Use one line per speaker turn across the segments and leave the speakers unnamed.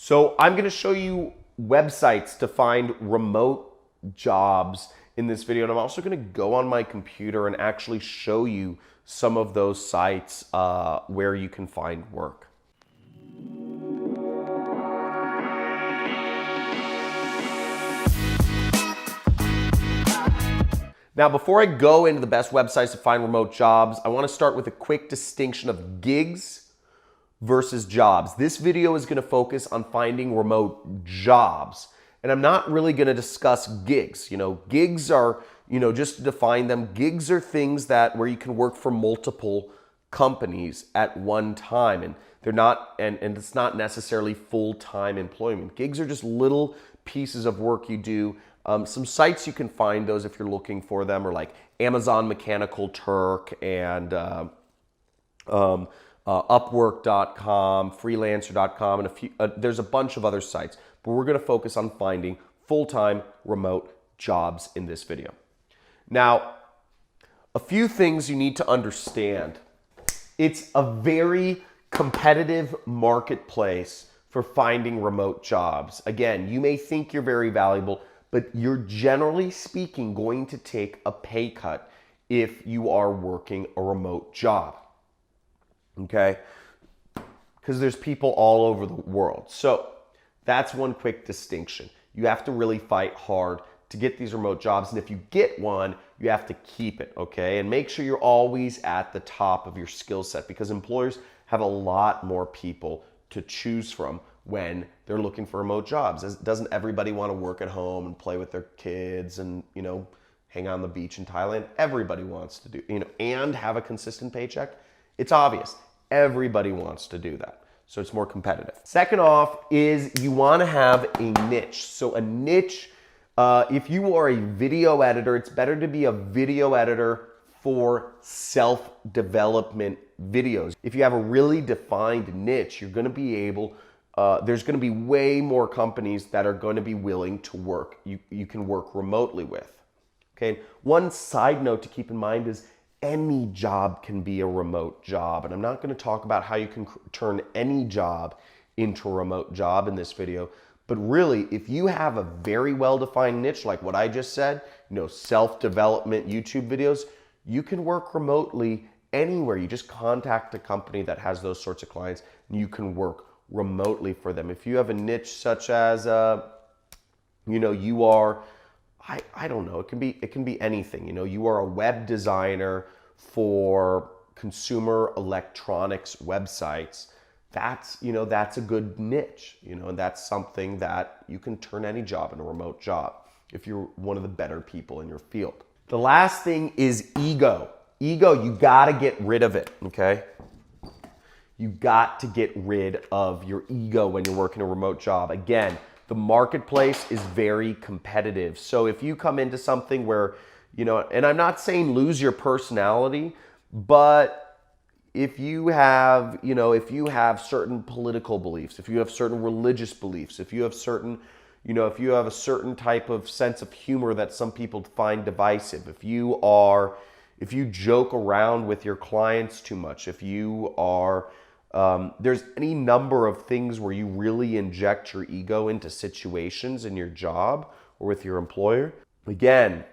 So I'm going to show you websites to find remote jobs in this video, and I'm also going to go on my computer and actually show you some of those sites where you can find work. Now, before I go into the best websites to find remote jobs, I want to start with a quick distinction of gigs versus jobs. This video is going to focus on finding remote jobs. And I'm not really going to discuss gigs. Gigs are, just to define them, gigs are things where you can work for multiple companies at one time. And they're not, and it's not necessarily full-time employment. Gigs are just little pieces of work you do. Some sites you can find those if you're looking for them are like Amazon Mechanical Turk and Upwork.com, freelancer.com, and there's a bunch of other sites, but we're going to focus on finding full-time remote jobs in this video. Now, a few things you need to understand. It's a very competitive marketplace for finding remote jobs. Again, you may think you're very valuable, but you're generally speaking going to take a pay cut if you are working a remote job. Okay, because there's people all over the world. So that's one quick distinction. You have to really fight hard to get these remote jobs. And if you get one, you have to keep it, okay? And make sure you're always at the top of your skill set, because employers have a lot more people to choose from when they're looking for remote jobs. Doesn't everybody want to work at home and play with their kids and, hang out on the beach in Thailand? Everybody wants to do, and have a consistent paycheck. It's obvious. Everybody wants to do that. So it's more competitive. Second off is you want to have a niche. So a niche, if you are a video editor, it's better to be a video editor for self-development videos. If you have a really defined niche, you're going to be able, there's going to be way more companies that are going to be willing to work. You can work remotely with. Okay. One side note to keep in mind is any job can be a remote job. And I'm not going to talk about how you can turn any job into a remote job in this video. But really, if you have a very well-defined niche, like what I just said, self-development YouTube videos, you can work remotely anywhere. You just contact a company that has those sorts of clients and you can work remotely for them. If you have a niche such as, you are, I don't know, it can be anything. You are a web designer for consumer electronics websites. That's a good niche, and that's something that you can turn any job into a remote job if you're one of the better people in your field. The last thing is ego. Ego, you gotta get rid of it, okay? You got to get rid of your ego when you're working a remote job. Again, the marketplace is very competitive. So if you come into something where, and I'm not saying lose your personality, but if you have certain political beliefs, if you have certain religious beliefs, if you have certain, if you have a certain type of sense of humor that some people find divisive, if you joke around with your clients too much, if you are, there's any number of things where you really inject your ego into situations in your job or with your employer. Again,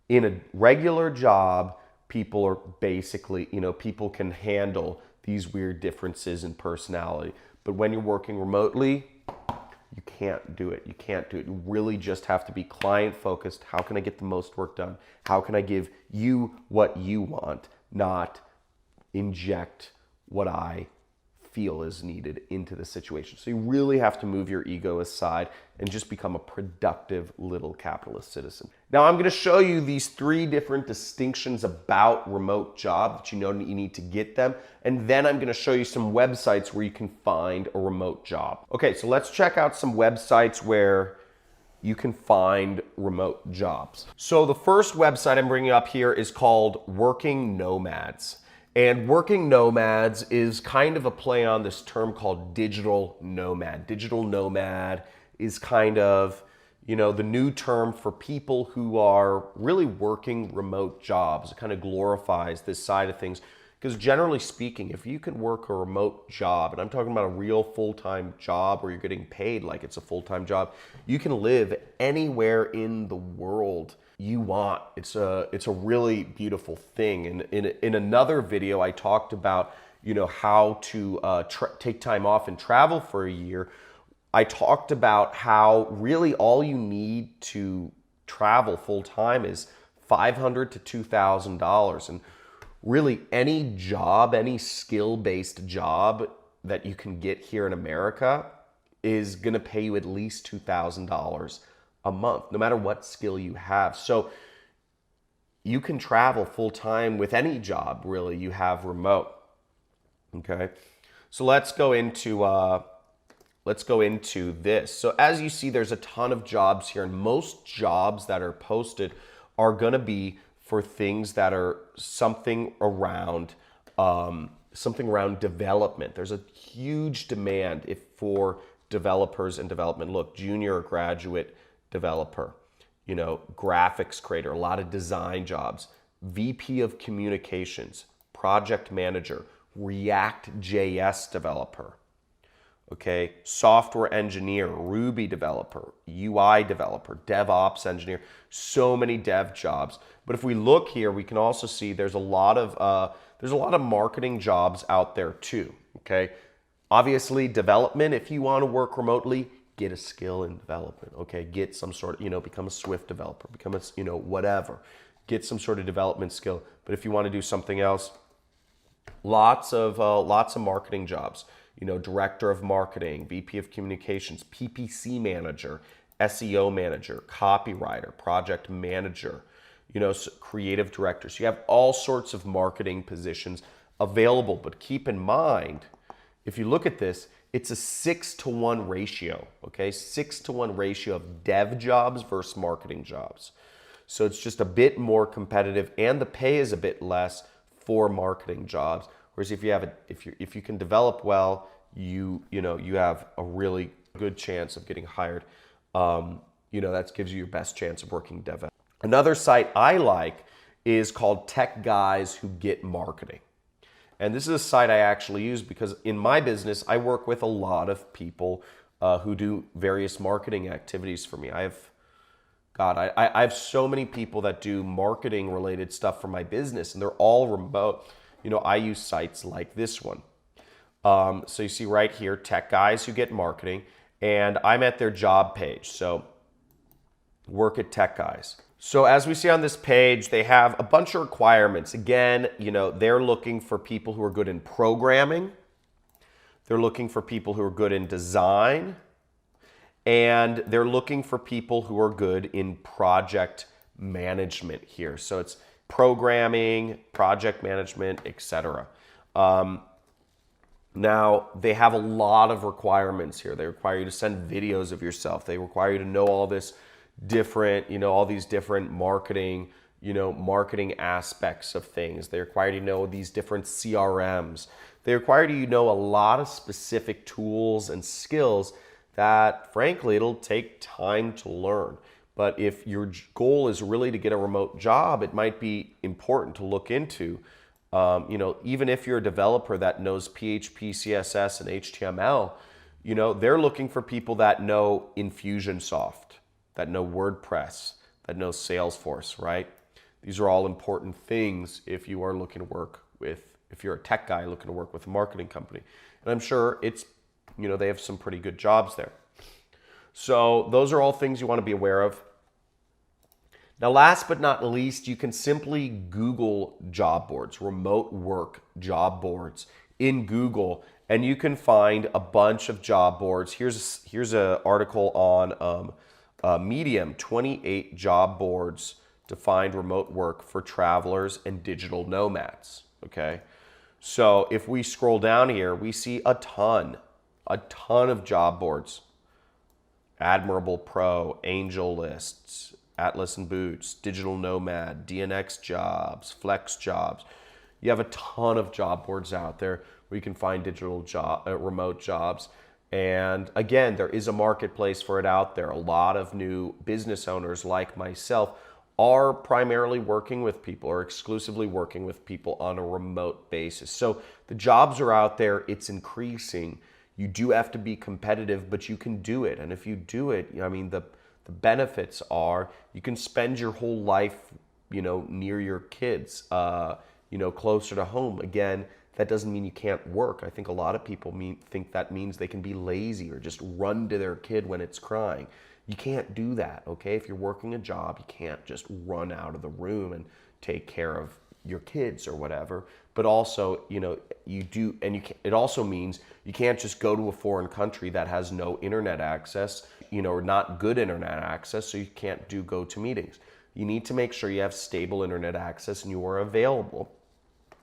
in a regular job, people are basically, people can handle these weird differences in personality. But when you're working remotely, you can't do it. You can't do it. You really just have to be client focused. How can I get the most work done? How can I give you what you want, not inject what I feel is needed into the situation. So you really have to move your ego aside and just become a productive little capitalist citizen. Now I'm going to show you these 3 different distinctions about remote jobs that you need to get them. And then I'm going to show you some websites where you can find a remote job. Okay, so let's check out some websites where you can find remote jobs. So the first website I'm bringing up here is called Working Nomads. And Working Nomads is kind of a play on this term called digital nomad. Digital nomad is kind of, the new term for people who are really working remote jobs. It kind of glorifies this side of things. Because generally speaking, if you can work a remote job, and I'm talking about a real full-time job where you're getting paid like it's a full-time job, you can live anywhere in the world you want. It's a really beautiful thing. And in another video, I talked about, you know, how to take time off and travel for a year. I talked about how really all you need to travel full-time is $500 to $2,000. And really any job, any skill-based job that you can get here in America is going to pay you at least $2,000 a month, no matter what skill you have. So you can travel full-time with any job, really, you have remote. Okay, so let's go into this. So as you see, there's a ton of jobs here, and most jobs that are posted are going to be for things that are something around development. There's a huge demand for developers and development. Look, junior or graduate developer, you know, graphics creator, a lot of design jobs, VP of communications, project manager, React JS developer, okay, software engineer, Ruby developer, UI developer, DevOps engineer, so many dev jobs. But if we look here, we can also see there's a lot of marketing jobs out there too, okay? Obviously, development, if you want to work remotely, get a skill in development, okay? Get some sort of, you know, become a Swift developer, become a, you know, whatever. Get some sort of development skill. But if you want to do something else, lots of marketing jobs. You know, director of marketing, VP of communications, PPC manager, SEO manager, copywriter, project manager, you know, creative director. So you have all sorts of marketing positions available. But keep in mind, if you look at this, it's a 6-to-1 ratio, okay? 6-to-1 ratio of dev jobs versus marketing jobs. So it's just a bit more competitive, and the pay is a bit less for marketing jobs. Whereas if you can develop well, you have a really good chance of getting hired. You know, that gives you your best chance of working dev. Another site I like is called Tech Guys Who Get Marketing. And this is a site I actually use because in my business, I work with a lot of people who do various marketing activities for me. I have so many people that do marketing related stuff for my business, and they're all remote. You know, I use sites like this one. So you see right here, Tech Guys Who Get Marketing, and I'm at their job page. So work at Tech Guys. So as we see on this page, they have a bunch of requirements. Again, you know, they're looking for people who are good in programming. They're looking for people who are good in design. And they're looking for people who are good in project management here. So it's programming, project management, etc. Now, they have a lot of requirements here. They require you to send videos of yourself. They require you to know all this different, you know, all these different marketing aspects of things. They require you to know these different CRMs. They require you to know a lot of specific tools and skills that, frankly, it'll take time to learn. But if your goal is really to get a remote job, it might be important to look into, you know, even if you're a developer that knows PHP, CSS, and HTML, you know, they're looking for people that know Infusionsoft, that know WordPress, that know Salesforce, right? These are all important things if you are looking to work with, if you're a tech guy looking to work with a marketing company. And I'm sure it's, you know, they have some pretty good jobs there. So those are all things you want to be aware of. Now, last but not least, you can simply Google job boards, remote work job boards in Google, and you can find a bunch of job boards. Here's an article on Medium, 28 job boards to find remote work for travelers and digital nomads, okay? So if we scroll down here, we see a ton of job boards. Admirable Pro, Angel Lists, Atlas and Boots, Digital Nomad, DNX Jobs, Flex Jobs. You have a ton of job boards out there where you can find remote jobs. And again, there is a marketplace for it out there. A lot of new business owners like myself are primarily working with people or exclusively working with people on a remote basis. So the jobs are out there, it's increasing. You do have to be competitive, but you can do it. And if you do it, I mean, the benefits are you can spend your whole life, near your kids, closer to home. Again, that doesn't mean you can't work. I think a lot of people think that means they can be lazy or just run to their kid when it's crying. You can't do that, okay? If you're working a job, you can't just run out of the room and take care of your kids or whatever. But also, you do, and it also means you can't just go to a foreign country that has no internet access, or not good internet access, so you can't do GoToMeetings. You need to make sure you have stable internet access and you are available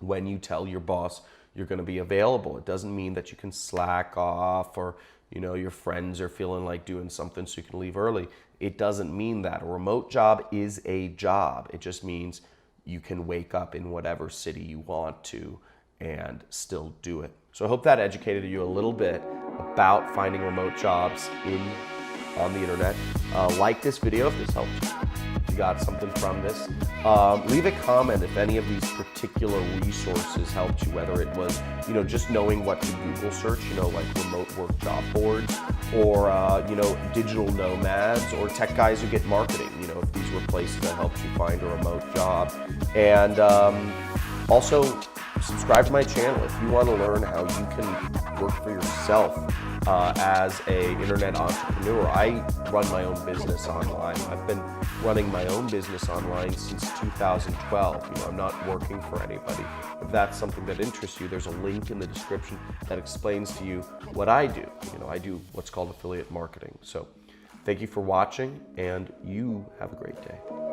when you tell your boss you're going to be available. It doesn't mean that you can slack off or your friends are feeling like doing something so you can leave early. It doesn't mean that. A remote job is a job. It just means you can wake up in whatever city you want to and still do it. So I hope that educated you a little bit about finding remote jobs on the internet. Like this video if this helped you. If you got something from this. Leave a comment if any of these particular resources helped you, whether it was, just knowing what to Google search, like remote work job boards, or, digital nomads, or tech guys who get marketing, if these were places that helped you find a remote job. And also, subscribe to my channel if you want to learn how you can work for yourself as an internet entrepreneur. I run my own business online. I've been running my own business online since 2012. I'm not working for anybody. If that's something that interests you, there's a link in the description that explains to you what I do. I do what's called affiliate marketing. So thank you for watching, and you have a great day.